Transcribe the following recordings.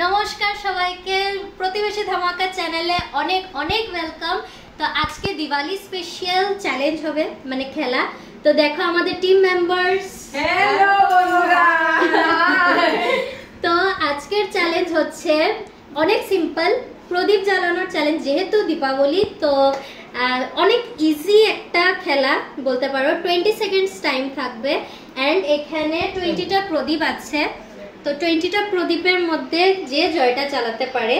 নমস্কার সবাইকে, প্রতিবেশী ধামাকা চ্যানেলে অনেক অনেক ওয়েলকাম। তো আজকে দিওয়ালি স্পেশাল চ্যালেঞ্জ হবে, মানে খেলা। তো দেখো আমাদের টিম মেম্বার্স। হ্যালো বন্ধুরা। তো আজকের চ্যালেঞ্জ হচ্ছে অনেক সিম্পল, প্রদীপ জ্বালানোর চ্যালেঞ্জ। যেহেতু দীপাবলি, তো অনেক ইজি একটা খেলা বলতে পারো। 20 সেকেন্ডস টাইম থাকবে অ্যান্ড এখানে 20টা প্রদীপ আছে। তো 20টা প্রদীপের মধ্যে যে জয়টা চালাতে পারে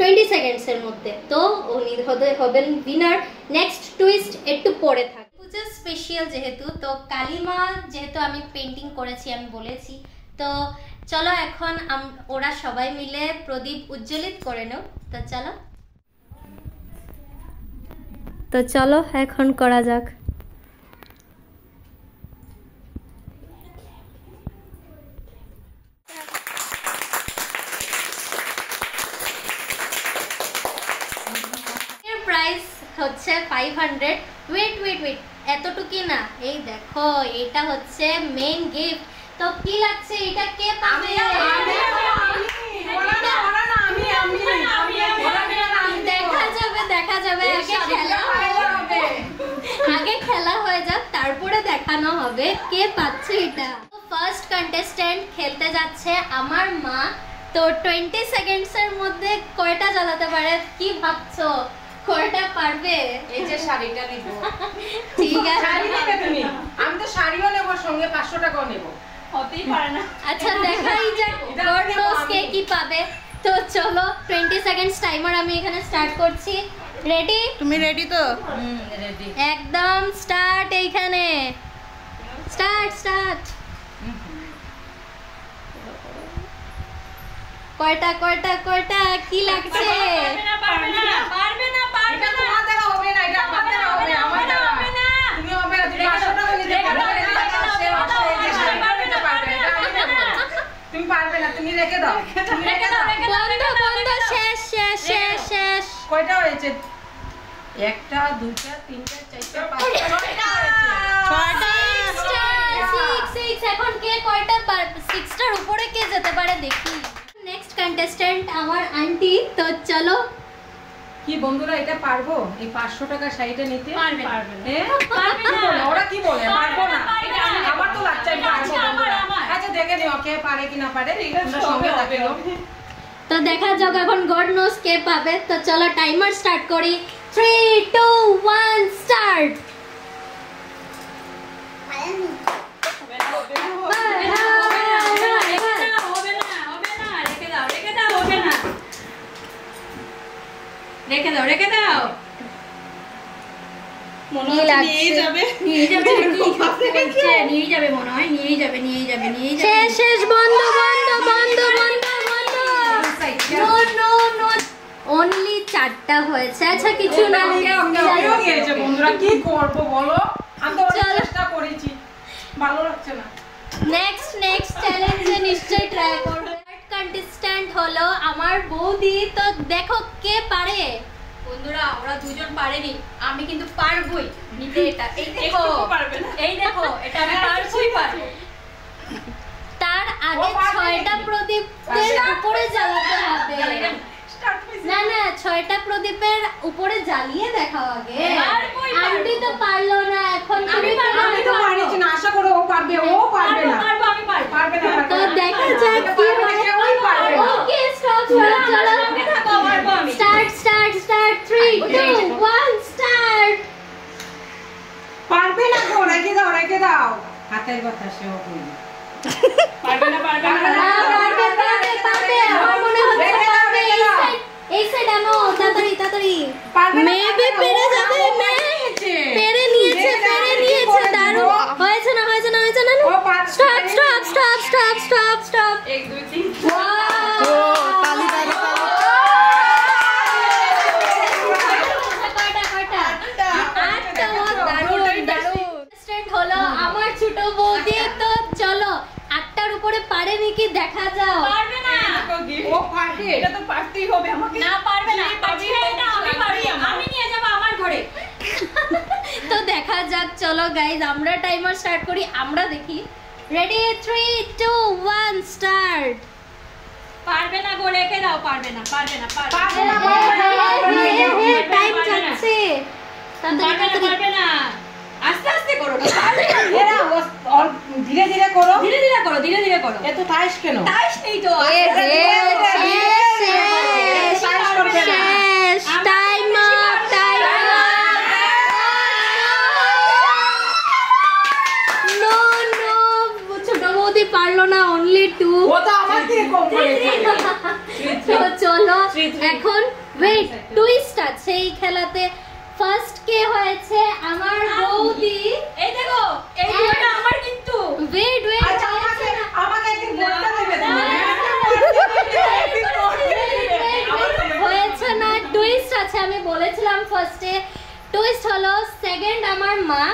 20 সেকেন্ডসের মধ্যে, তো উনি হবেন উইনার। নেক্সট টুইস্ট একটু পরে থাকে। পূজা স্পেশাল যেহেতু, তো কালিমা যেহেতু আমি পেন্টিং করেছি, আমি বলেছি। তো চলো এখন ওরা সবাই মিলে প্রদীপ উজ্জ্বলিত করে নাও। তো চলো এখন করা যাক। প্রাইস হচ্ছে 500। ওয়েট এতটুকু না, এই দেখো এটা হচ্ছে মেইন গিফট। তো কি লাগছে, এটা কে পাবে? দেখা যাবে আগে খেলা হয়ে যাক, তারপরে দেখানো হবে কে পাচ্ছে এটা। ফার্স্ট কন্টেস্ট্যান্ট খেলতে যাচ্ছে আমার মা। তো 20 সেকেন্ডসের মধ্যে কয়টা জ্বালাতে পারে কি ভাবছো? কয়টা পারবে? এই যে শাড়িটা নিব। ঠিক আছে, শাড়ি নেবে তুমি? আমি তো শাড়িও নেব, সঙ্গে 500 টাকাও নেব। হতেই পারে না। আচ্ছা দেখাই যাক গড নোস কে কি পাবে। তো চলো 20 সেকেন্ডস টাইমার আমি এখানে স্টার্ট করছি। রেডি? তুমি রেডি তো? রেডি। একদম স্টার্ট। এইখানে স্টার্ট। কয়টা কি লাগছে? পারবে না। এটা তোমার দ্বারা হবে না, এটা আমার দ্বারা হবে, আমার দ্বারা হবে না। তুমি হবে না, তুমি 500 টাকা নিতে পারবে না। তুমি পারবে না, তুমি রেখে দাও। বন্ধ। শেষ। কয়টা হয়েছে? 1 টা 2 টা 3 টা 4 টা 5 টা ছয়টা। 6 এখন কে কয়টা 6টার উপরে কে যেতে পারে দেখি। নেক্সট কন্টেস্ট্যান্ট আমার আন্টি। তো চলো। কি বন্ধুরা, এটা পারবো এই 500 টাকা শাড়িটা নিতে? পারবে না। ওরা কি বলে পারবো না? আমার তো লাগছে আমি পারবো। আচ্ছা দেখে নিও কে পারে কি না পারে, তোমরা সঙ্গে থাকো। তো দেখা যাক এখন গড নোস কে পাবে। তো চলো টাইমার স্টার্ট করি। 3 2 1 স্টার্ট। রেখে দাও। নিয়ে যাবে। শেষ। বন্ধ। নো। অনলি 4টা হয়েছে। আচ্ছা কিছু না, বন্ধুরা কি করবো বলো? আমি তো অনেক চেষ্টা করেছি, ভালো লাগছে না। নেক্সট চ্যালেঞ্জে নিশ্চয়ই ট্রাই করবে। থার্ড কন্টেস্ট্যান্ট হলো আমার বৌদি। তো দেখো কে পারে। বন্ধুরা ওরা দুজন পারেনি, আমি কিন্তু পারবই নিতে এটা। এই দেখো এটা আমি পারবই পারবো। তার আগে 6টা প্রদীপের উপরে জ্বালাতে হবে। না 6টা প্রদীপের উপরে জ্বালিয়ে দেখাও আগে। আন্টি তো পারলো না, এখন তুমি পারবে। আমি তো পারছি না, আশা করো ও পারবে না। আমি পারবো। তো দেখা যাক কি হয়। Okay stop. চলো স্টার্ট 3 2 1 স্টার্ট। পারবে না তো, রেখে দাও। হাতের কথা সেও কই পারবে না। পারবে। আমার মনে হচ্ছে পারবে। এই সাইড আনো, তাড়াতাড়ি। মেবি পেরে যাবে। পেরে নিয়েছে। দারুণ হয়েছে না? স্টপ। 1 2 3 হলো আমার ছোট বৌদি। তো চলো 8টার উপরে পারেনি কি দেখা যাও। পারবে না। ও পারবে, এটা তো পারতেই হবে আমাকে। না পারবে না, আমি পারবো। আমি নিয়ে যাব আমার ঘরে। তো দেখা যাক। চলো গাইজ আমরা টাইমার স্টার্ট করি, আমরা দেখি। Ready 3 2 1 start. পারবে না গো, রেখে দাও, পারবে না পারবে না। টাইম যাচ্ছে পারবে না, আস্তে আস্তে করো, এরা ধীরে ধীরে করো, ধীরে ধীরে করো, ধীরে ধীরে করো। এত তাইশ কেন? তাইশ নেই তো, পারলো না, only 2। ও তো আমার থেকে কম করেছে। তো চলো এখন ওয়েট, টুইস্ট আছে এই খেলাতে। ফার্স্ট কে হয়েছে? আমার বৌদি। এই দেখো, এই দুটোটা আমার কিন্তু। ওয়েট আচ্ছা আমাকে একদিন বলতে দেবে তুমি। হয়েছে না, টুইস্ট আছে। আমি বলেছিলাম ফার্স্টে টুইস্ট হলো সেকেন্ড আমার মা।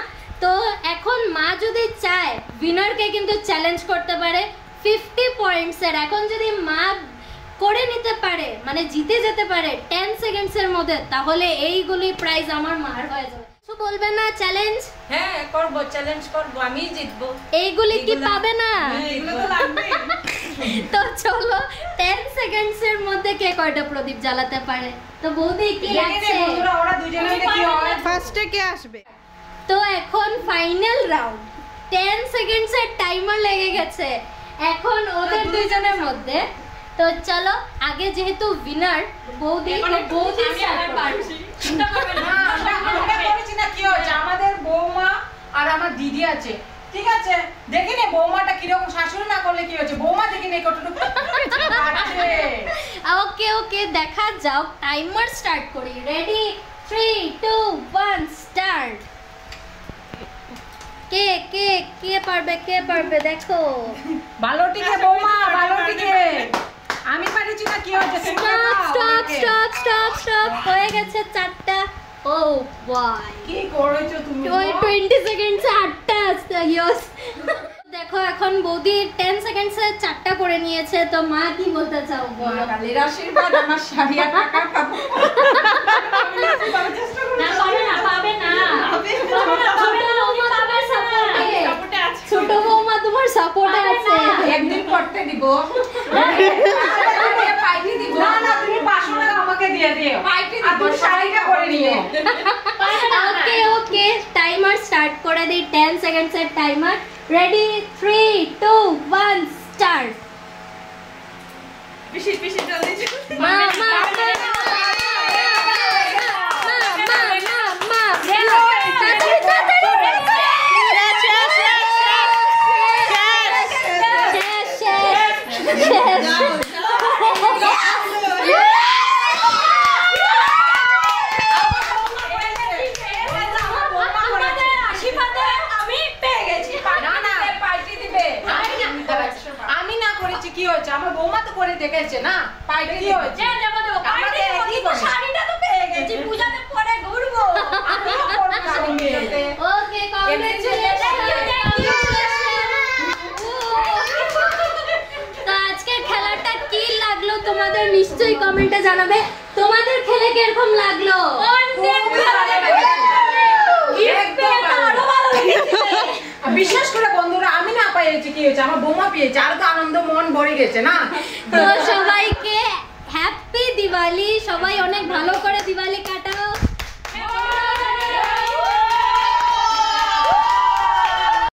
তো এখন মা যদি চায় উইনারকে কিন্তু চ্যালেঞ্জ করতে পারে 50 পয়েন্টসের। এখন যদি মা করে নিতে পারে, মানে জিতে যেতে পারে 10 সেকেন্ডসের মধ্যে, তাহলে এইগুলি প্রাইজ আমার মার হয়ে যাবে। কিছু বলবে না? চ্যালেঞ্জ? হ্যাঁ করব, চ্যালেঞ্জ করব, আমিই জিতবো। এইগুলি কি পাবে না? এগুলো তো লাগবে। তো চলো 10 সেকেন্ডসের মধ্যে কে কয়টা প্রদীপ জ্বালাতে পারে। তো বৌদি কি লাগছে? বন্ধুরা ওরা দুজনে কি হয়? ফার্স্টে কে আসবে? তো এখন ফাইনাল রাউন্ড, 10 সেকেন্ডসের টাইমার লেগে গেছে এখন ওদের দুজনের মধ্যে। তো চলো আগে যেহেতু উইনার বৌদি, বৌদি আমি পারছি, চিন্তা করবে না। আমরা করেছি না, কি হয়েছে? আমাদের বৌমা আর আমার দিদি আছে, ঠিক আছে? দেখি নে বৌমাটা কিরকম, শাশুড়ি না করলে কি হয়েছে? বৌমা দেখি নে কতটুকু পারছে। ওকে ওকে, দেখা যাও। টাইমার স্টার্ট করি। Ready, 3 2 1 start. কে কে কে পারবে, কে পারবে দেখো। ভালোটিকে বৌমা, ভালোটিকে। আমি পারিছি না, কি হয়েছে? Stop stop stop stop stop, হয়ে গেছে 4টা। ও বাই, কি করেছো তুমি? ওই 20 সেকেন্ডসে 8টা আসছে। ইয়েস, দেখো এখন বৌদি 10 সেকেন্ডসে 4টা করে নিয়েছে। তো মা কি বলতে চাও বলো? কালের আশীর্বাদ, আমার শাড়ি আর টাকা পাবো। না, পাবে না, পাবে না, পাবে না, বৌমা তোমার সাপোর্টে, ছোট বৌমা তোমার সাপোর্টে আছে। একদিন করতে দিব। পাইটি দিব না, না তুমি 500 টাকা আমাকে দিয়ে দিও। পাইটি দিব, তুমি শাড়িটা করে নিও। ওকে ওকে, টাইমার স্টার্ট করে দিই। 10 সেকেন্ডসের টাইমার। Ready, 3 2 1 start. পিসি পিসি জলদি মা মা আমি না করেছি, কি হয়েছে? আমার বৌমা তো করে দেখেছে না, পাইটি কি হয়েছে? শাড়িটা তো পেয়ে গেছি, পূজাতে পরে ঘুরবো। আমিও করব সঙ্গে। ওকে, কংগ্রেচুলেশন। তো আজকের খেলাটা কি লাগলো তোমাদের নিশ্চয়ই কমেন্টে জানাবে। তোমাদের খেলে কিরকম লাগলো? বিশেষ করে বন্ধুরা আমি না পেয়েছি, কি হয়েছে? আমার বৌমা পেয়েছে, আর তো আনন্দ মন ভরে গেছে না। তো সবাইকে হ্যাপি দিওয়ালি। সবাই অনেক ভালো করে দিওয়ালি কাটাও।